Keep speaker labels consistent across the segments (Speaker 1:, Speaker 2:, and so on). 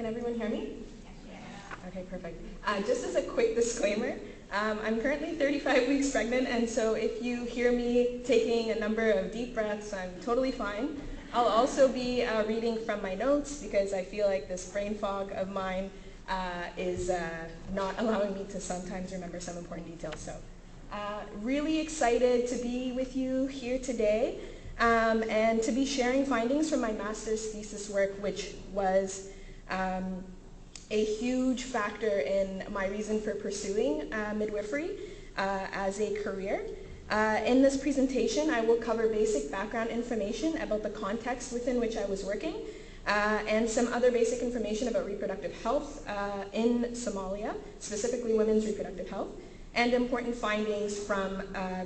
Speaker 1: Can everyone hear me? Okay, perfect. Just as a quick disclaimer, I'm currently 35 weeks pregnant, and so if you hear me taking a number of deep breaths, I'm totally fine. I'll also be reading from my notes because I feel like this brain fog of mine is not allowing me to sometimes remember some important details. So really excited to be with you here today and to be sharing findings from my master's thesis work, which was a huge factor in my reason for pursuing midwifery as a career. In this presentation, I will cover basic background information about the context within which I was working and some other basic information about reproductive health in Somalia, specifically women's reproductive health, and important findings from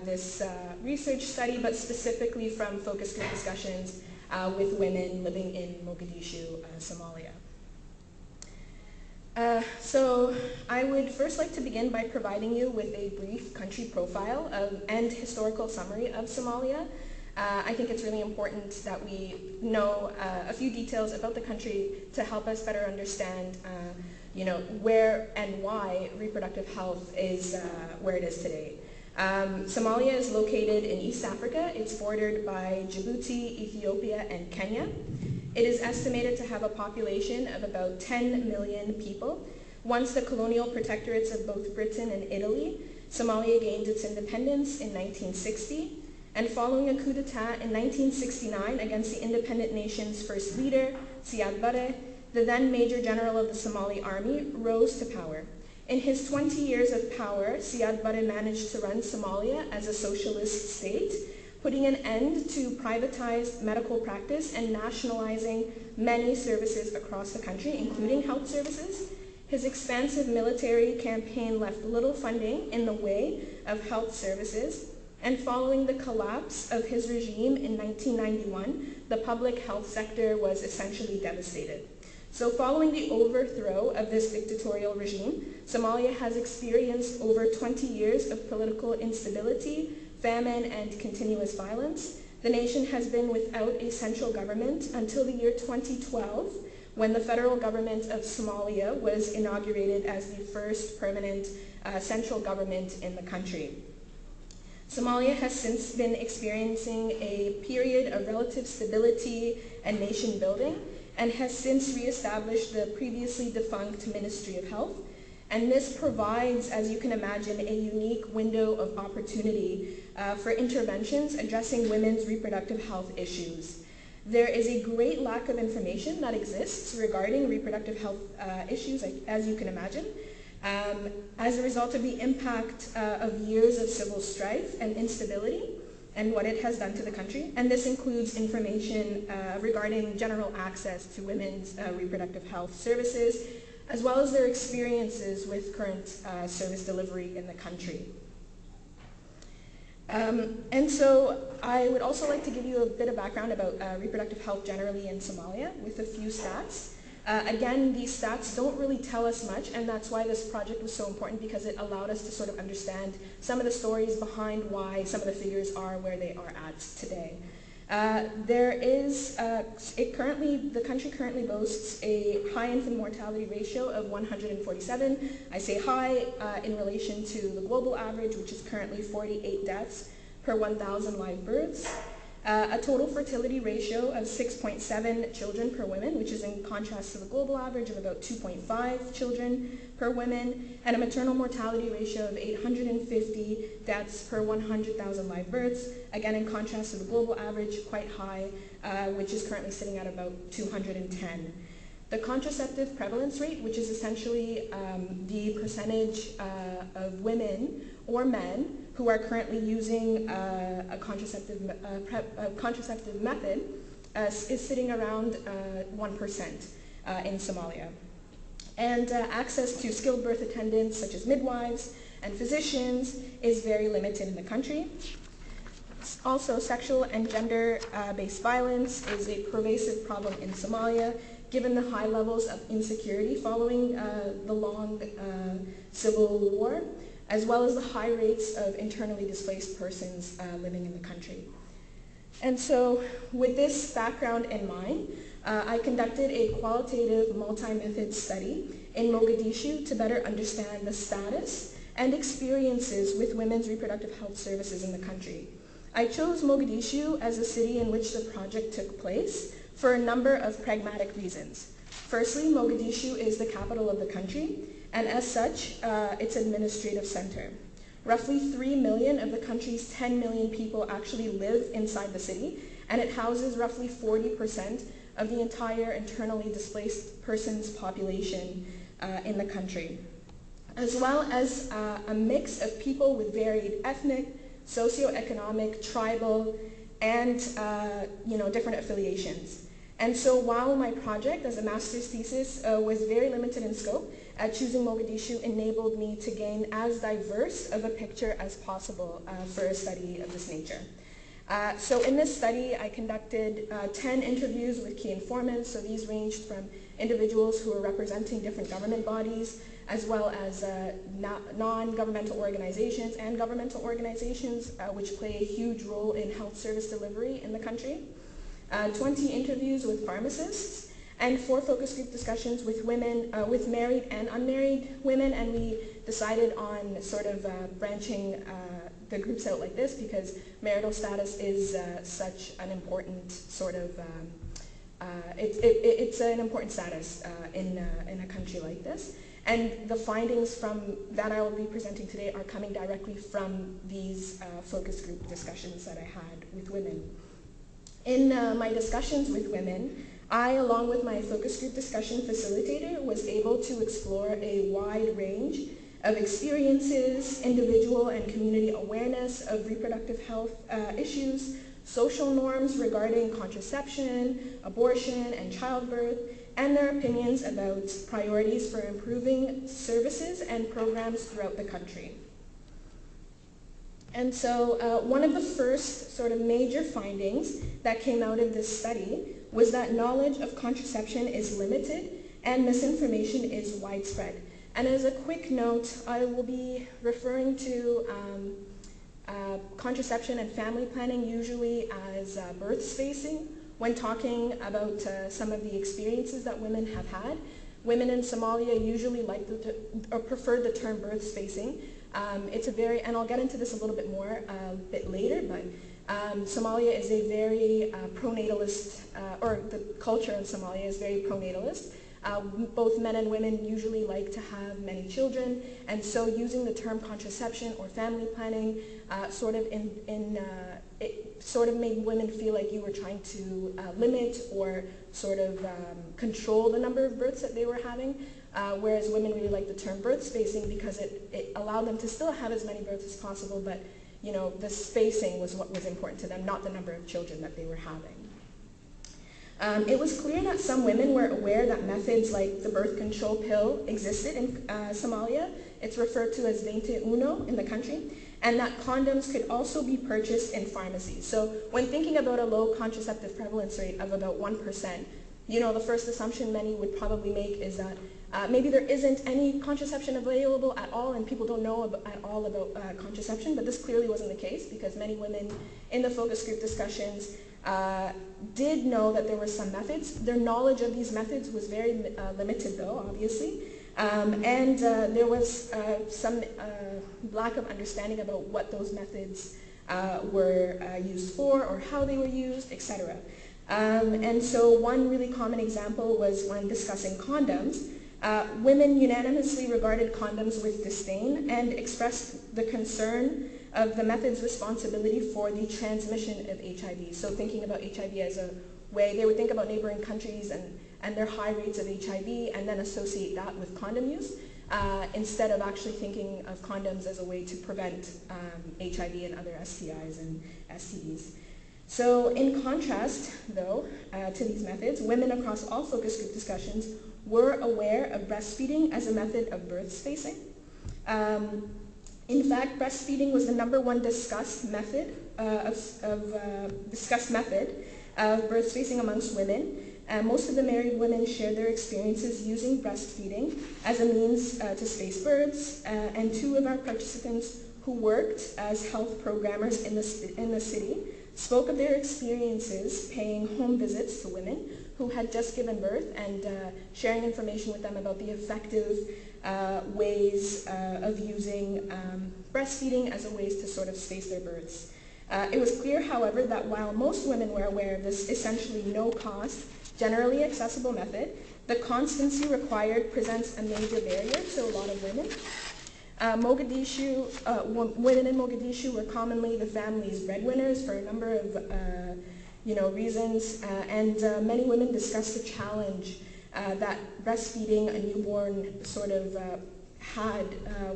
Speaker 1: this research study, but specifically from focus group discussions with women living in Mogadishu, Somalia. So I would first like to begin by providing you with a brief country profile and historical summary of Somalia. I think it's really important that we know a few details about the country to help us better understand where and why reproductive health is where it is today. Somalia is located in East Africa. It's bordered by Djibouti, Ethiopia, and Kenya. It is estimated to have a population of about 10 million people. Once the colonial protectorates of both Britain and Italy, Somalia gained its independence in 1960. And following a coup d'etat in 1969 against the independent nation's first leader, Siad Barre, the then Major General of the Somali Army, rose to power. In his 20 years of power, Siad Barre managed to run Somalia as a socialist state, putting an end to privatized medical practice and nationalizing many services across the country, including health services. His expansive military campaign left little funding in the way of health services, and following the collapse of his regime in 1991, the public health sector was essentially devastated. So following the overthrow of this dictatorial regime, Somalia has experienced over 20 years of political instability, famine, and continuous violence. The nation has been without a central government until the year 2012, when the federal government of Somalia was inaugurated as the first permanent central government in the country. Somalia has since been experiencing a period of relative stability and nation building, and has since reestablished the previously defunct Ministry of Health. And this provides, as you can imagine, a unique window of opportunity for interventions addressing women's reproductive health issues. There is a great lack of information that exists regarding reproductive health issues, as you can imagine, as a result of the impact of years of civil strife and instability and what it has done to the country. And this includes information regarding general access to women's reproductive health services, as well as their experiences with current service delivery in the country. And so I would also like to give you a bit of background about reproductive health generally in Somalia with a few stats. Again, these stats don't really tell us much, and that's why this project was so important, because it allowed us to sort of understand some of the stories behind why some of the figures are where they are at today. The country currently boasts a high infant mortality ratio of 147. I say high in relation to the global average, which is currently 48 deaths per 1,000 live births. A total fertility ratio of 6.7 children per woman, which is in contrast to the global average of about 2.5 children per woman, and a maternal mortality ratio of 850 deaths per 100,000 live births, again in contrast to the global average, quite high, which is currently sitting at about 210. The contraceptive prevalence rate, which is essentially the percentage of women or men who are currently using a contraceptive method, is sitting around 1% in Somalia. And access to skilled birth attendants, such as midwives and physicians, is very limited in the country. Also, sexual and gender-based violence is a pervasive problem in Somalia, given the high levels of insecurity following the long civil war, as well as the high rates of internally displaced persons living in the country. And so with this background in mind, I conducted a qualitative multi-method study in Mogadishu to better understand the status and experiences with women's reproductive health services in the country. I chose Mogadishu as a city in which the project took place for a number of pragmatic reasons. Firstly, Mogadishu is the capital of the country, and as such, its administrative center. Roughly 3 million of the country's 10 million people actually live inside the city, and it houses roughly 40% of the entire internally displaced persons population in the country, as well as a mix of people with varied ethnic, socioeconomic, tribal, and different affiliations. And so while my project as a master's thesis was very limited in scope, choosing Mogadishu enabled me to gain as diverse of a picture as possible for a study of this nature. So in this study, I conducted 10 interviews with key informants. So these ranged from individuals who were representing different government bodies, as well as non-governmental organizations and governmental organizations, which play a huge role in health service delivery in the country. 20 interviews with pharmacists, and 4 focus group discussions with women, with married and unmarried women, and we decided on sort of branching the groups out like this because marital status is such an important sort of, it's an important status in a country like this. And the findings from that I will be presenting today are coming directly from these focus group discussions that I had with women. In my discussions with women, I, along with my focus group discussion facilitator, was able to explore a wide range of experiences, individual and community awareness of reproductive health issues, social norms regarding contraception, abortion, and childbirth, and their opinions about priorities for improving services and programs throughout the country. And so one of the first sort of major findings that came out of this study was that knowledge of contraception is limited and misinformation is widespread. And as a quick note, I will be referring to contraception and family planning usually as birth spacing when talking about some of the experiences that women have had. Women in Somalia usually like or prefer the term birth spacing. It's a very, and I'll get into this a little bit more a bit later, but Somalia is a very pronatalist, or the culture in Somalia is very pronatalist. Both men and women usually like to have many children, and so using the term contraception or family planning it sort of made women feel like you were trying to limit or sort of control the number of births that they were having, whereas women really like the term birth spacing because it allowed them to still have as many births as possible, but the spacing was what was important to them, not the number of children that they were having. It was clear that some women were aware that methods like the birth control pill existed in Somalia. It's referred to as 21 in the country, and that condoms could also be purchased in pharmacies. So when thinking about a low contraceptive prevalence rate of about 1%, the first assumption many would probably make is that maybe there isn't any contraception available at all and people don't know at all about contraception, but this clearly wasn't the case because many women in the focus group discussions did know that there were some methods. Their knowledge of these methods was very limited though, obviously, and there was some lack of understanding about what those methods were used for or how they were used, etc. And so one really common example was when discussing condoms. Women unanimously regarded condoms with disdain and expressed the concern of the method's responsibility for the transmission of HIV. So thinking about HIV as a way, they would think about neighboring countries and their high rates of HIV and then associate that with condom use instead of actually thinking of condoms as a way to prevent HIV and other STIs and STDs. So in contrast, though, to these methods, women across all focus group discussions were aware of breastfeeding as a method of birth spacing. In fact, breastfeeding was the #1 discussed method of birth spacing amongst women. Most of the married women shared their experiences using breastfeeding as a means to space births, and 2 of our participants who worked as health programmers in the city spoke of their experiences paying home visits to women who had just given birth and sharing information with them about the effective ways of using breastfeeding as a ways to sort of space their births. It was clear, however, that while most women were aware of this essentially no-cost, generally accessible method, the constancy required presents a major barrier to a lot of women. Women in Mogadishu were commonly the family's breadwinners for a number of reasons, and many women discussed the challenge that breastfeeding a newborn sort of had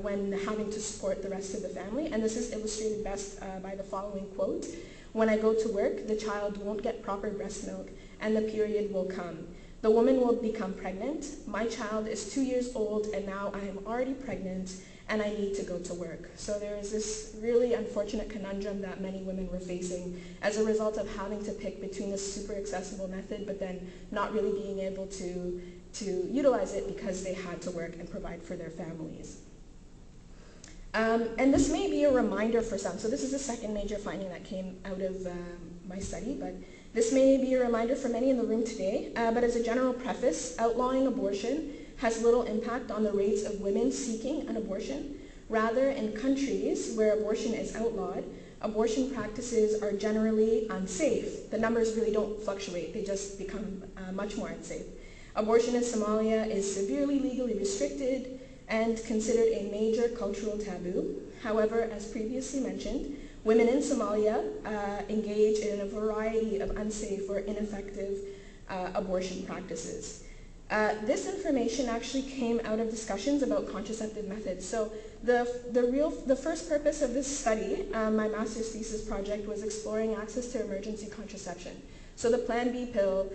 Speaker 1: when having to support the rest of the family. And this is illustrated best by the following quote: "When I go to work, the child won't get proper breast milk and the period will come. The woman will become pregnant. My child is 2 years old and now I am already pregnant and I need to go to work." So there is this really unfortunate conundrum that many women were facing as a result of having to pick between this super accessible method but then not really being able to utilize it because they had to work and provide for their families. And this may be a reminder for some. So this is the second major finding that came out of my study, but this may be a reminder for many in the room today. But as a general preface, outlawing abortion has little impact on the rates of women seeking an abortion. Rather, in countries where abortion is outlawed, abortion practices are generally unsafe. The numbers really don't fluctuate, they just become much more unsafe. Abortion in Somalia is severely legally restricted and considered a major cultural taboo. However, as previously mentioned, women in Somalia engage in a variety of unsafe or ineffective abortion practices. This information actually came out of discussions about contraceptive methods. So the first purpose of this study, my master's thesis project, was exploring access to emergency contraception. So the Plan B pill,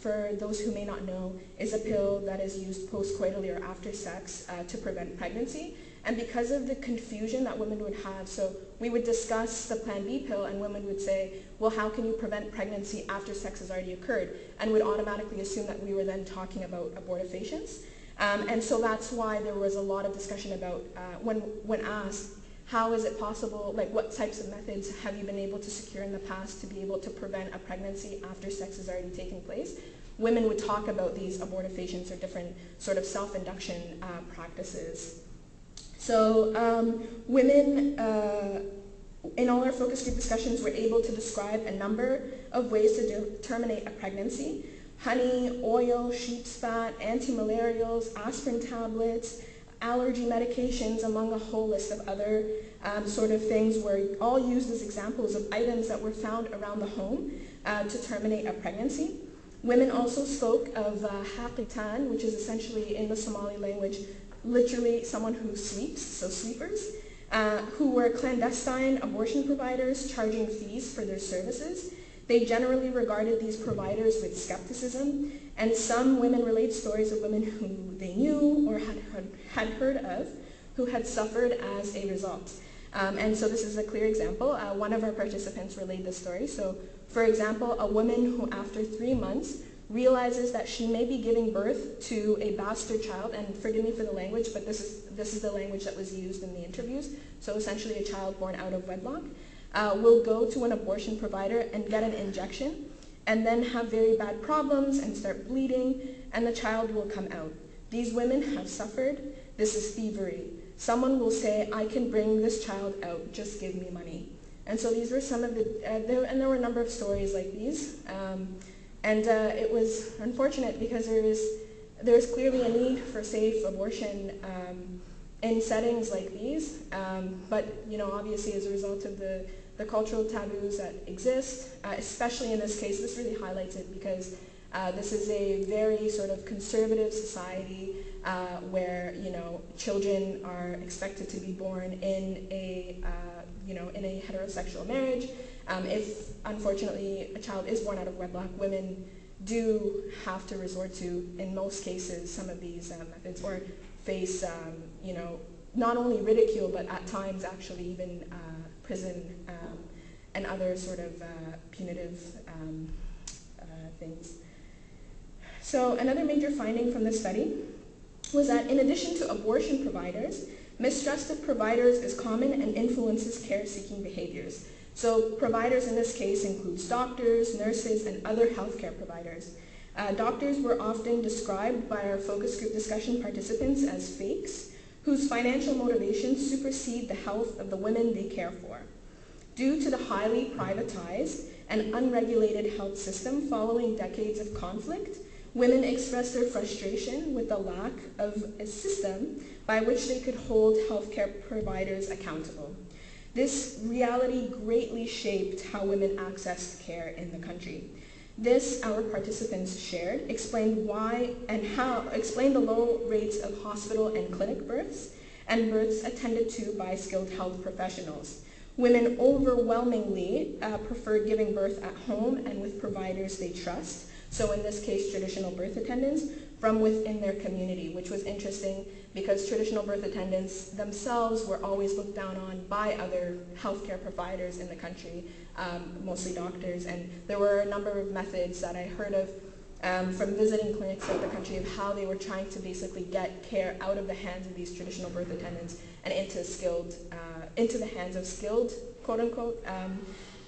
Speaker 1: for those who may not know, is a pill that is used post-coitally or after sex to prevent pregnancy. And because of the confusion that women would have, so we would discuss the Plan B pill and women would say, well, how can you prevent pregnancy after sex has already occurred? And would automatically assume that we were then talking about abortifacients. And so that's why there was a lot of discussion about, when asked, how is it possible, like what types of methods have you been able to secure in the past to be able to prevent a pregnancy after sex has already taken place? Women would talk about these abortifacients or different sort of self-induction practices. So women, in all our focus group discussions, were able to describe a number of ways to terminate a pregnancy: honey, oil, sheep's fat, anti-malarials, aspirin tablets, allergy medications, among a whole list of other sort of things, were all used as examples of items that were found around the home to terminate a pregnancy. Women also spoke of haqitan, which is essentially, in the Somali language, literally someone who sleeps, so sleepers, who were clandestine abortion providers charging fees for their services. They generally regarded these providers with skepticism, and some women relate stories of women who they knew or had heard of who had suffered as a result. And so this is a clear example. One of our participants relayed this story. So, for example, a woman who after 3 months realizes that she may be giving birth to a bastard child, and forgive me for the language, but this is the language that was used in the interviews, so essentially a child born out of wedlock, will go to an abortion provider and get an injection, and then have very bad problems and start bleeding, and the child will come out. These women have suffered. This is thievery. Someone will say, I can bring this child out, just give me money. And so these were some of the, and there were a number of stories like these. It was unfortunate because there is clearly a need for safe abortion in settings like these. But obviously as a result of the cultural taboos that exist, especially in this case, this really highlights it because this is a very sort of conservative society where children are expected to be born in a heterosexual marriage. If unfortunately a child is born out of wedlock, women do have to resort to, in most cases, some of these methods, or face not only ridicule but at times actually even prison and other sort of punitive things. So another major finding from this study was that in addition to abortion providers, mistrust of providers is common and influences care-seeking behaviors. So providers in this case includes doctors, nurses, and other healthcare providers. Doctors were often described by our focus group discussion participants as fakes, whose financial motivations supersede the health of the women they care for. Due to the highly privatized and unregulated health system following decades of conflict, women expressed their frustration with the lack of a system by which they could hold healthcare providers accountable. This reality greatly shaped how women accessed care in the country. This, our participants shared, explained the low rates of hospital and clinic births and births attended to by skilled health professionals. Women overwhelmingly preferred giving birth at home and with providers they trust, so in this case traditional birth attendants, from within their community, which was interesting because traditional birth attendants themselves were always looked down on by other healthcare providers in the country, mostly doctors, and there were a number of methods that I heard of from visiting clinics throughout the country of how they were trying to basically get care out of the hands of these traditional birth attendants and into the hands of skilled, quote-unquote,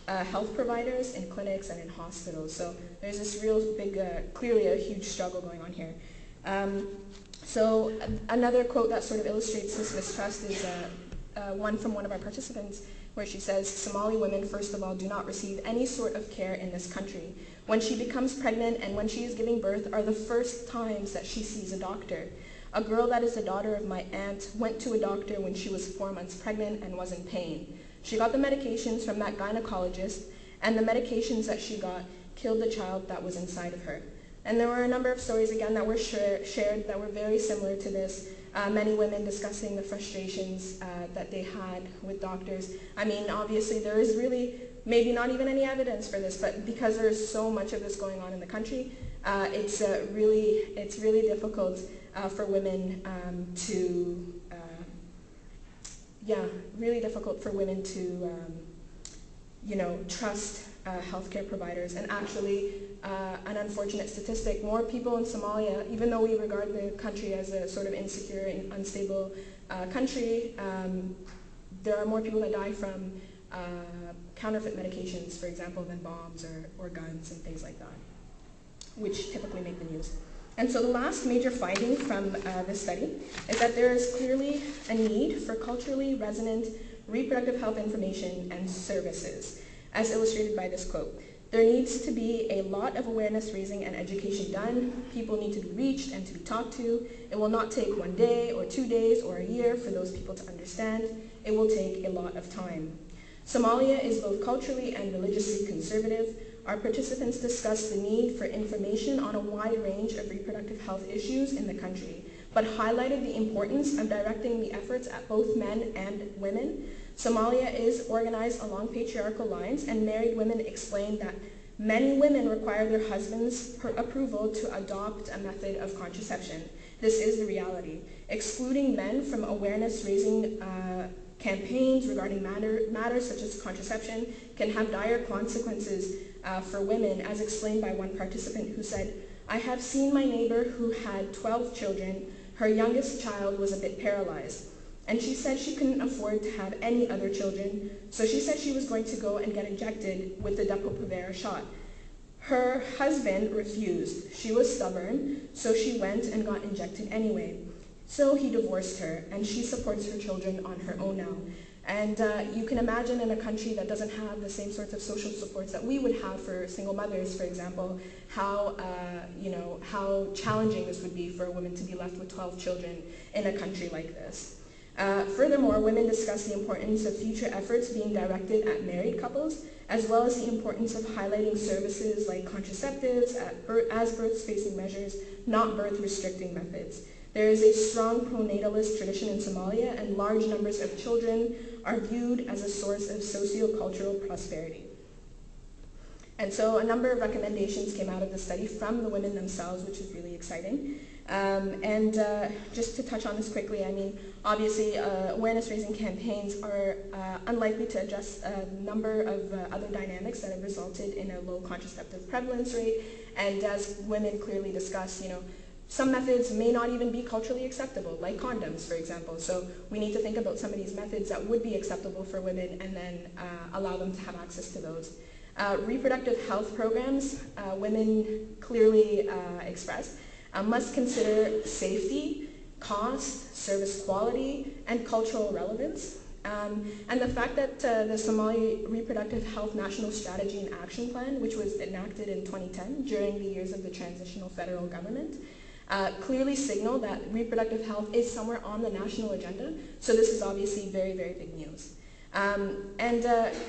Speaker 1: health providers in clinics and in hospitals. So there's this real big, clearly a huge struggle going on here. So another quote that sort of illustrates this mistrust is one from one of our participants, where she says, "Somali women, first of all, do not receive any sort of care in this country. When she becomes pregnant and when she is giving birth are the first times that she sees a doctor. A girl that is the daughter of my aunt went to a doctor when she was 4 months pregnant and was in pain. She got the medications from that gynecologist, and the medications that she got killed the child that was inside of her." And there were a number of stories, again, that were shared that were very similar to this. Many women discussing the frustrations that they had with doctors. I mean, obviously, there is really maybe not even any evidence for this, but because there is so much of this going on in the country, it's really difficult for women to trust healthcare providers. And actually, an unfortunate statistic, more people in Somalia, even though we regard the country as a sort of insecure and unstable country, there are more people that die from counterfeit medications, for example, than bombs or guns and things like that, which typically make the news. And so the last major finding from this study is that there is clearly a need for culturally resonant reproductive health information and services, as illustrated by this quote. There needs to be a lot of awareness raising and education done. People need to be reached and to be talked to. It will not take 1 day or 2 days or a year for those people to understand. It will take a lot of time. Somalia is both culturally and religiously conservative. Our participants discussed the need for information on a wide range of reproductive health issues in the country, but highlighted the importance of directing the efforts at both men and women. Somalia is organized along patriarchal lines, and married women explained that many women require their husband's approval to adopt a method of contraception. This is the reality. Excluding men from awareness-raising campaigns regarding matters such as contraception can have dire consequences for women, as explained by one participant who said, "I have seen my neighbor who had 12 children. Her youngest child was a bit paralyzed, and she said she couldn't afford to have any other children, so she said she was going to go and get injected with the Depo-Provera shot. Her husband refused. She was stubborn, so she went and got injected anyway. So he divorced her, and she supports her children on her own now." And you can imagine in a country that doesn't have the same sorts of social supports that we would have for single mothers, for example, how challenging this would be for a woman to be left with 12 children in a country like this. Furthermore, women discussed the importance of future efforts being directed at married couples, as well as the importance of highlighting services like contraceptives as birth-spacing measures, not birth-restricting methods. There is a strong pronatalist tradition in Somalia, and large numbers of children are viewed as a source of socio-cultural prosperity. And so a number of recommendations came out of the study from the women themselves, which is really exciting. Just to touch on this quickly, I mean, obviously awareness-raising campaigns are unlikely to address a number of other dynamics that have resulted in a low contraceptive prevalence rate, and as women clearly discuss, some methods may not even be culturally acceptable, like condoms, for example. So we need to think about some of these methods that would be acceptable for women and then allow them to have access to those. Reproductive health programs, women clearly express, must consider safety, cost, service quality, and cultural relevance. And the fact that the Somali Reproductive Health National Strategy and Action Plan, which was enacted in 2010 during the years of the transitional federal government, clearly signal that reproductive health is somewhere on the national agenda. So this is obviously very, very big news.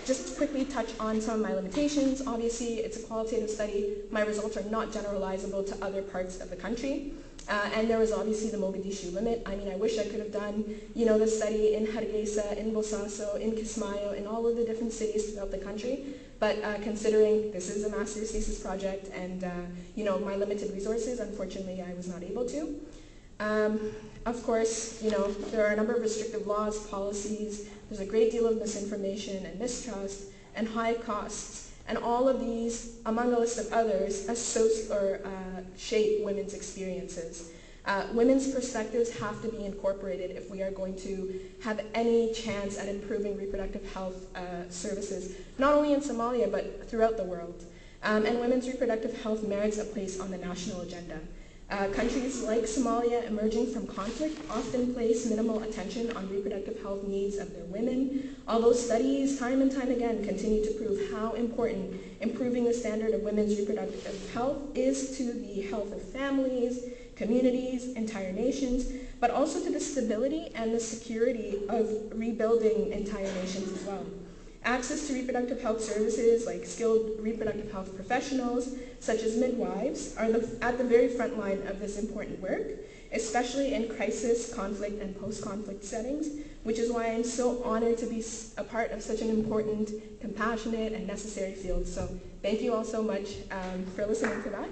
Speaker 1: Just to quickly touch on some of my limitations, obviously it's a qualitative study. My results are not generalizable to other parts of the country. And there was obviously the Mogadishu limit. I mean, I wish I could have done, the study in Hargeisa, in Bosaso, in Kismayo, in all of the different cities throughout the country. But considering this is a master's thesis project and, my limited resources, unfortunately, I was not able to. Of course, there are a number of restrictive laws, policies. There's a great deal of misinformation and mistrust and high costs. And all of these, among a list of others, shape women's experiences. Women's perspectives have to be incorporated if we are going to have any chance at improving reproductive health services, not only in Somalia, but throughout the world. And women's reproductive health merits a place on the national agenda. Countries like Somalia emerging from conflict often place minimal attention on reproductive health needs of their women, although studies time and time again continue to prove how important improving the standard of women's reproductive health is to the health of families, communities, entire nations, but also to the stability and the security of rebuilding entire nations as well. Access to reproductive health services like skilled reproductive health professionals, such as midwives, are at the very front line of this important work, especially in crisis, conflict, and post-conflict settings, which is why I'm so honored to be a part of such an important, compassionate, and necessary field. So thank you all so much for listening to that.